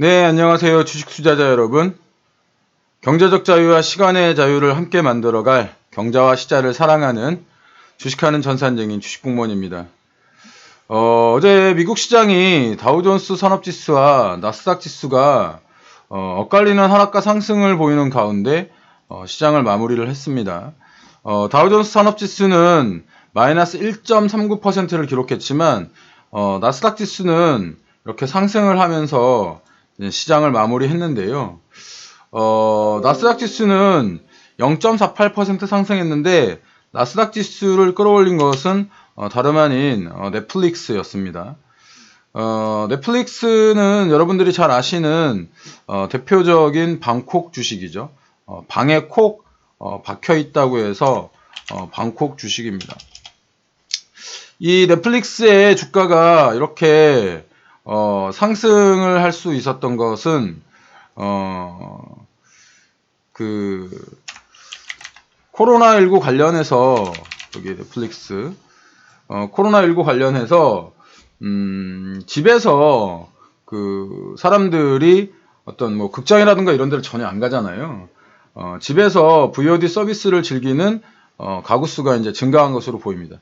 네, 안녕하세요. 주식 투자자 여러분. 경제적 자유와 시간의 자유를 함께 만들어갈 경자와 시자를 사랑하는 주식하는 전산쟁인 주식공무원입니다. 어제 미국 시장이 다우존스 산업지수와 나스닥 지수가 엇갈리는 하락과 상승을 보이는 가운데 시장을 마무리를 했습니다. 다우존스 산업지수는 마이너스 1.39%를 기록했지만 나스닥 지수는 이렇게 상승을 하면서 시장을 마무리했는데요. 나스닥 지수는 0.48% 상승했는데 나스닥 지수를 끌어올린 것은 다름 아닌 넷플릭스였습니다. 넷플릭스는 여러분들이 잘 아시는 대표적인 방콕 주식이죠. 방에 콕 박혀 있다고 해서 방콕 주식입니다. 이 넷플릭스의 주가가 이렇게 상승을 할 수 있었던 것은 코로나19 관련해서 여기 넷플릭스 코로나19 관련해서 집에서 사람들이 어떤 뭐 극장이라든가 이런 데를 전혀 안 가잖아요. 집에서 VOD 서비스를 즐기는 가구 수가 이제 증가한 것으로 보입니다.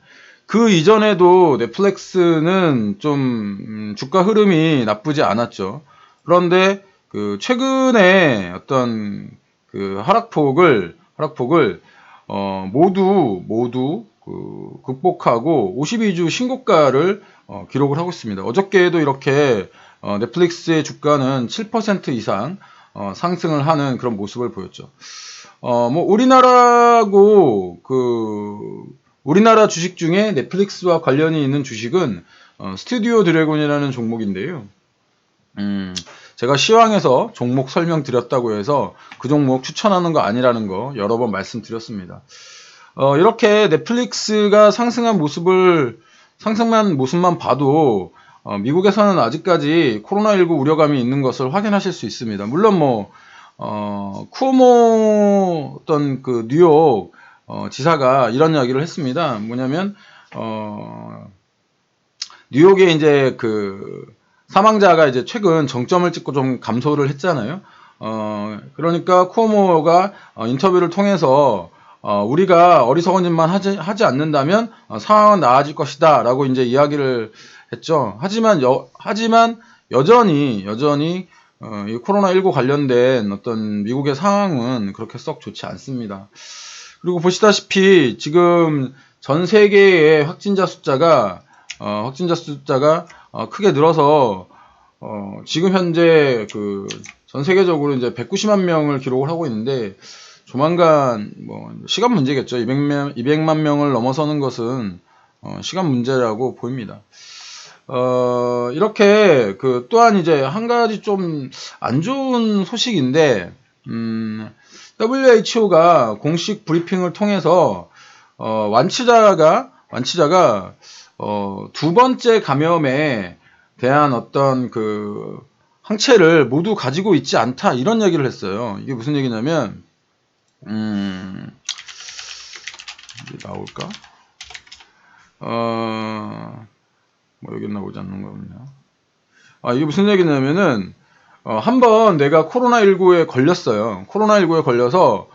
그 이전에도 넷플릭스는 좀 주가 흐름이 나쁘지 않았죠. 그런데 최근에 어떤 하락폭을 모두 극복하고 52주 신고가를 기록을 하고 있습니다. 어저께에도 이렇게 넷플릭스의 주가는 7% 이상 상승을 하는 그런 모습을 보였죠. 우리나라 주식 중에 넷플릭스와 관련이 있는 주식은 스튜디오 드래곤이라는 종목인데요. 제가 시황에서 종목 설명드렸다고 해서 그 종목 추천하는 거 아니라는 거 여러 번 말씀드렸습니다. 이렇게 넷플릭스가 상승한 모습만 봐도 미국에서는 아직까지 코로나19 우려감이 있는 것을 확인하실 수 있습니다. 물론 쿠오모 어떤 뉴욕 지사가 이런 이야기를 했습니다. 뭐냐면 뉴욕에 이제 사망자가 이제 최근 정점을 찍고 좀 감소를 했잖아요. 그러니까 쿠오모가 인터뷰를 통해서 우리가 어리석은 짓만 하지 않는다면 상황은 나아질 것이다 라고 이제 이야기를 했죠. 하지만 여전히 이 코로나19 관련된 어떤 미국의 상황은 그렇게 썩 좋지 않습니다. 그리고 보시다시피 지금 전 세계의 확진자 숫자가 크게 늘어서 지금 현재 전 세계적으로 이제 190만 명을 기록을 하고 있는데 조만간 시간 문제겠죠. 200만 명을 넘어서는 것은 시간 문제라고 보입니다. 이렇게 또한 이제 한 가지 좀 안 좋은 소식인데 WHO가 공식 브리핑을 통해서 완치자가 두 번째 감염에 대한 어떤 항체를 모두 가지고 있지 않다 이런 얘기를 했어요. 이게 무슨 얘기냐면 나올까? 여기 나오지 않는 거군요. 이게 무슨 얘기냐면은 한번 내가 코로나19에 걸렸어요. 코로나19에 걸려서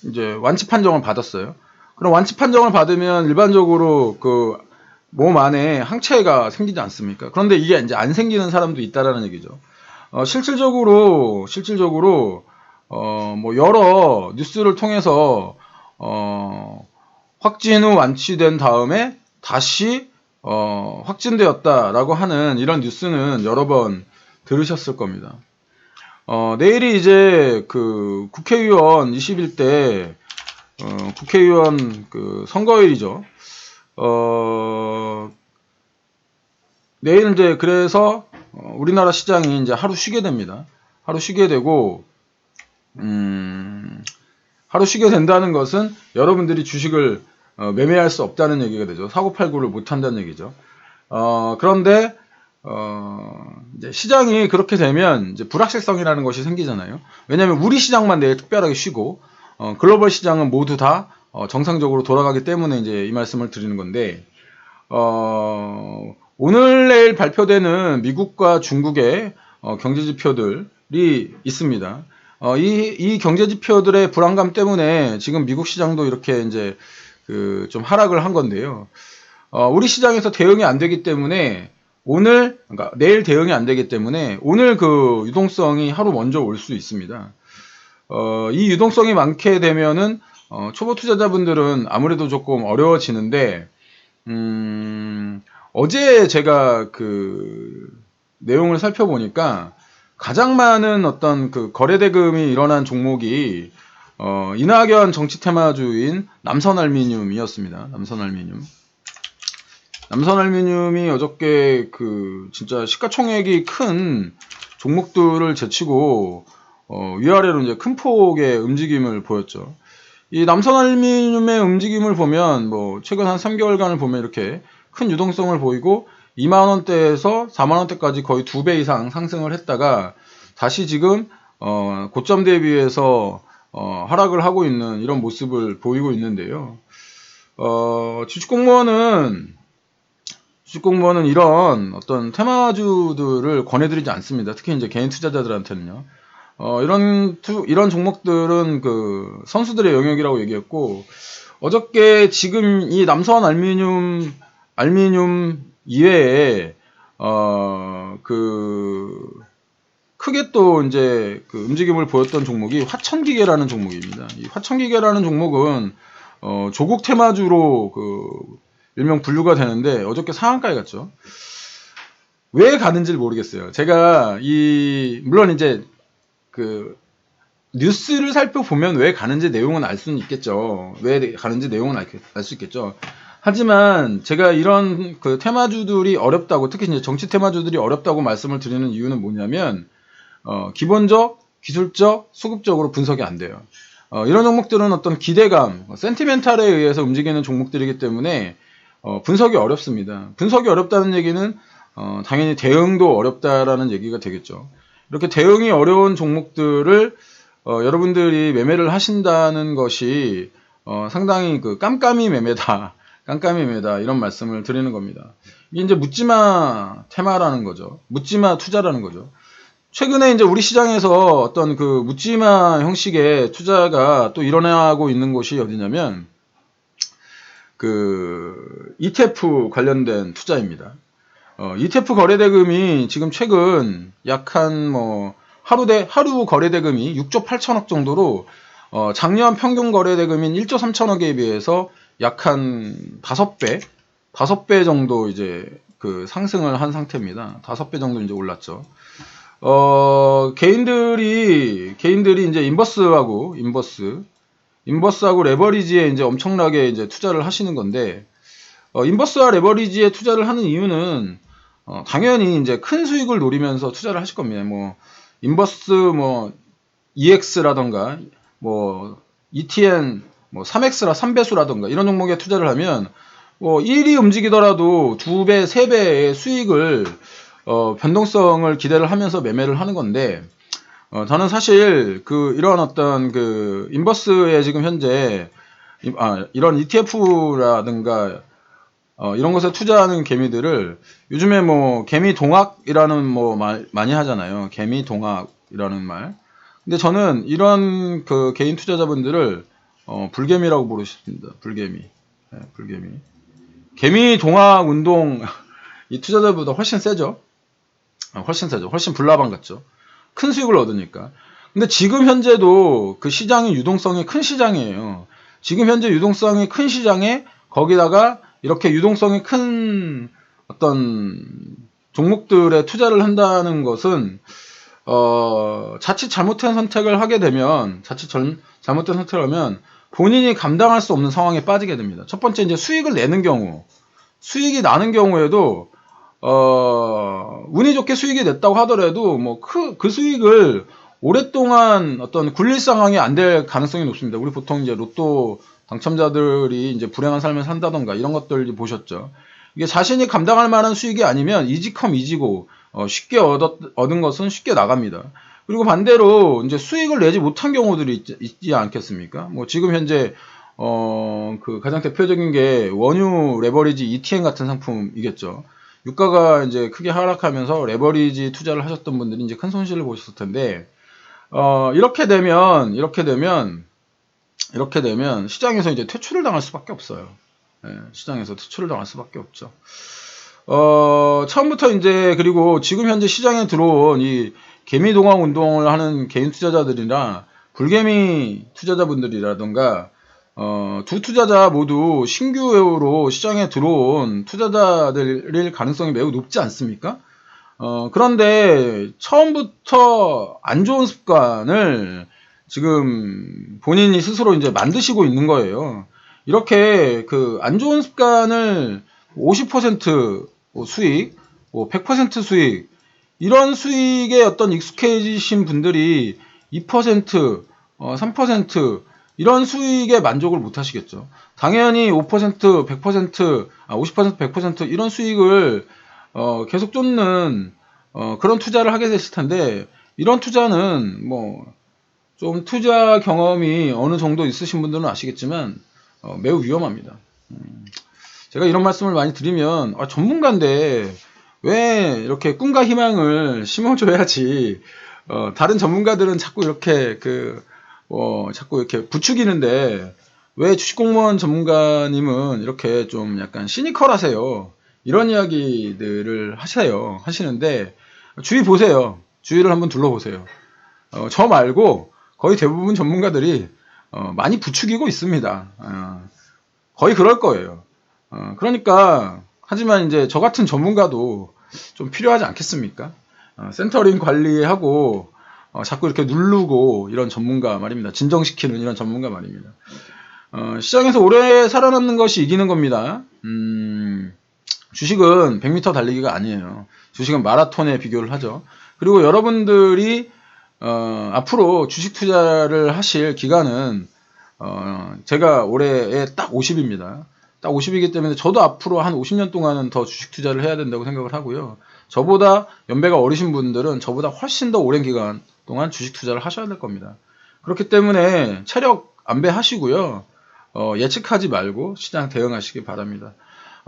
이제 완치 판정을 받았어요. 그럼 완치 판정을 받으면 일반적으로 몸 안에 항체가 생기지 않습니까? 그런데 이게 이제 안 생기는 사람도 있다라는 얘기죠. 실질적으로 여러 뉴스를 통해서 확진 후 완치된 다음에 다시 확진되었다라고 하는 이런 뉴스는 여러 번 들으셨을 겁니다. 내일이 이제 국회의원 21대 국회의원 선거일이죠. 내일 이제 그래서 우리나라 시장이 이제 하루 쉬게 됩니다. 하루 쉬게 되고 하루 쉬게 된다는 것은 여러분들이 주식을 매매할 수 없다는 얘기가 되죠. 사고팔고를 못 한다는 얘기죠. 그런데 이제 시장이 그렇게 되면 이제 불확실성이라는 것이 생기잖아요. 왜냐하면 우리 시장만 내일 특별하게 쉬고 글로벌 시장은 모두 다 정상적으로 돌아가기 때문에 이제 이 말씀을 드리는 건데 오늘 내일 발표되는 미국과 중국의 경제 지표들이 있습니다. 이 경제 지표들의 불안감 때문에 지금 미국 시장도 이렇게 이제 좀 하락을 한 건데요. 우리 시장에서 대응이 안 되기 때문에 그러니까 내일 대응이 안 되기 때문에 오늘 그 유동성이 하루 먼저 올 수 있습니다. 이 유동성이 많게 되면은 초보 투자자분들은 아무래도 조금 어려워지는데, 어제 제가 그 내용을 살펴보니까 가장 많은 어떤 그 거래대금이 일어난 종목이 이낙연 정치 테마주인 남선알미늄이었습니다. 남선알미늄이 어저께 그 진짜 시가총액이 큰 종목들을 제치고 위아래로 이제 큰 폭의 움직임을 보였죠. 이 남선알미늄의 움직임을 보면 뭐 최근 한 3개월간을 보면 이렇게 큰 유동성을 보이고 2만원대에서 4만원대까지 거의 2배 이상 상승을 했다가 다시 지금 고점 대비해서 하락을 하고 있는 이런 모습을 보이고 있는데요. 주식공무원은 이런 어떤 테마주들을 권해드리지 않습니다. 특히 이제 개인 투자자들한테는요. 이런 종목들은 그 선수들의 영역이라고 얘기했고, 어저께 지금 이 남선 알미늄 이외에, 크게 또 이제 그 움직임을 보였던 종목이 화천기계라는 종목입니다. 이 화천기계라는 종목은, 조국 테마주로 일명 분류가 되는데, 어저께 상한가에 갔죠. 왜 가는지를 모르겠어요. 제가 물론 이제 뉴스를 살펴보면 왜 가는지 내용은 알 수는 있겠죠. 왜 가는지 내용은 알 수 있겠죠. 하지만 제가 이런 그 테마주들이 어렵다고, 특히 이제 정치 테마주들이 어렵다고 말씀을 드리는 이유는 뭐냐면, 기본적, 기술적, 수급적으로 분석이 안 돼요. 이런 종목들은 어떤 기대감, 센티멘탈에 의해서 움직이는 종목들이기 때문에 분석이 어렵습니다. 분석이 어렵다는 얘기는 당연히 대응도 어렵다라는 얘기가 되겠죠. 이렇게 대응이 어려운 종목들을 여러분들이 매매를 하신다는 것이 상당히 깜깜이 매매다 이런 말씀을 드리는 겁니다. 이게 이제 묻지마 테마라는 거죠. 묻지마 투자라는 거죠. 최근에 이제 우리 시장에서 어떤 그 묻지마 형식의 투자가 또 일어나고 있는 곳이 어디냐면 ETF 관련된 투자입니다. ETF 거래대금이 지금 최근 약 한 하루 거래대금이 6조 8천억 정도로 작년 평균 거래대금인 1조 3천억에 비해서 약 한 5배 정도 이제 상승을 한 상태입니다. 5배 정도 이제 올랐죠. 개인들이 이제 인버스하고 레버리지에 이제 엄청나게 이제 투자를 하시는 건데, 인버스와 레버리지에 투자를 하는 이유는 당연히 이제 큰 수익을 노리면서 투자를 하실 겁니다. 인버스 EX라던가 ETN 3X라 3배수라던가 이런 종목에 투자를 하면 1이 움직이더라도 2배, 3배의 수익을 변동성을 기대를 하면서 매매를 하는 건데, 저는 사실 이런 어떤 인버스에 지금 현재 이런 ETF라든가 이런 것에 투자하는 개미들을 요즘에 개미 동학이라는 말 많이 하잖아요. 개미 동학이라는 말. 근데 저는 이런 개인 투자자분들을 불개미라고 부르십니다. 불개미. 네, 불개미. 개미 동학 운동 이 투자자보다 훨씬 세죠. 훨씬 불나방 같죠. 큰 수익을 얻으니까. 근데 지금 현재도 그 시장이 유동성이 큰 시장이에요. 지금 현재 유동성이 큰 시장에 거기다가 이렇게 유동성이 큰 어떤 종목들에 투자를 한다는 것은 자칫 잘못된 선택을 하게 되면 잘못된 선택을 하면 본인이 감당할 수 없는 상황에 빠지게 됩니다. 첫 번째 이제 수익을 내는 경우, 수익이 나는 경우에도 운이 좋게 수익이 냈다고 하더라도 그 수익을 오랫동안 어떤 굴릴 상황이 안 될 가능성이 높습니다. 우리 보통 이제 로또 당첨자들이 이제 불행한 삶을 산다던가 이런 것들 보셨죠. 이게 자신이 감당할 만한 수익이 아니면 이지컴 이지고 쉽게 얻은 것은 쉽게 나갑니다. 그리고 반대로 이제 수익을 내지 못한 경우들이 있지 않겠습니까? 지금 현재 가장 대표적인 게 원유 레버리지 ETN 같은 상품이겠죠. 유가가 이제 크게 하락하면서 레버리지 투자를 하셨던 분들이 이제 큰 손실을 보셨을 텐데, 이렇게 되면 시장에서 이제 퇴출을 당할 수밖에 없어요. 예, 시장에서 퇴출을 당할 수밖에 없죠. 처음부터 이제, 그리고 지금 현재 시장에 들어온 이 개미동학 운동을 하는 개인 투자자들이나 불개미 투자자분들이라던가, 두 투자자 모두 신규로 시장에 들어온 투자자들일 가능성이 매우 높지 않습니까? 그런데 처음부터 안 좋은 습관을 지금 본인이 스스로 이제 만드시고 있는 거예요. 이렇게 그 안 좋은 습관을 50% 수익, 100% 수익, 이런 수익에 어떤 익숙해지신 분들이 2%, 3% 이런 수익에 만족을 못 하시겠죠. 당연히 5%, 100%, 50%, 100% 이런 수익을 계속 쫓는 그런 투자를 하게 되실 텐데, 이런 투자는 뭐 좀 투자 경험이 어느 정도 있으신 분들은 아시겠지만 매우 위험합니다. 제가 이런 말씀을 많이 드리면, 전문가인데 왜 이렇게 꿈과 희망을 심어줘야지, 다른 전문가들은 자꾸 이렇게 자꾸 이렇게 부추기는데 왜 주식공무원 전문가님은 이렇게 좀 약간 시니컬하세요. 이런 이야기들을 하시는데, 주위 보세요. 주위를 한번 둘러보세요. 저 말고 거의 대부분 전문가들이 많이 부추기고 있습니다. 거의 그럴 거예요. 그러니까, 하지만 이제 저 같은 전문가도 좀 필요하지 않겠습니까? 센터링 관리하고 자꾸 이렇게 누르고 이런 전문가 말입니다. 진정시키는 이런 전문가 말입니다. 시장에서 오래 살아남는 것이 이기는 겁니다. 주식은 100m 달리기가 아니에요. 주식은 마라톤에 비교를 하죠. 그리고 여러분들이 앞으로 주식 투자를 하실 기간은 제가 올해에 딱 50입니다. 딱 50이기 때문에 저도 앞으로 한 50년 동안은 더 주식 투자를 해야 된다고 생각을 하고요. 저보다 연배가 어리신 분들은 저보다 훨씬 더 오랜 기간 동안 주식 투자를 하셔야 될 겁니다. 그렇기 때문에 체력 안배하시고요. 예측하지 말고 시장 대응하시기 바랍니다.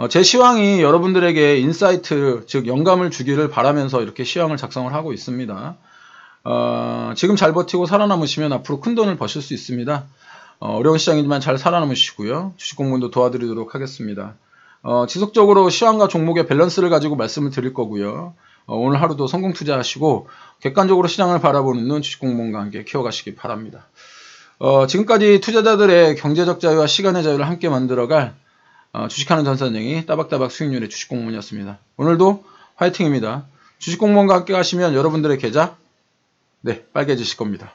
제 시황이 여러분들에게 인사이트, 즉 영감을 주기를 바라면서 이렇게 시황을 작성을 하고 있습니다. 지금 잘 버티고 살아남으시면 앞으로 큰 돈을 버실 수 있습니다. 어려운 시장이지만 잘 살아남으시고요. 주식 공부도 도와드리도록 하겠습니다. 지속적으로 시황과 종목의 밸런스를 가지고 말씀을 드릴 거고요. 오늘 하루도 성공 투자하시고 객관적으로 시장을 바라보는 눈 주식 공무원과 함께 키워가시기 바랍니다. 지금까지 투자자들의 경제적 자유와 시간의 자유를 함께 만들어갈 주식하는 전선생이 따박따박 수익률의 주식 공무원이었습니다. 오늘도 화이팅입니다. 주식 공무원과 함께 하시면 여러분들의 계좌 빨개지실 겁니다.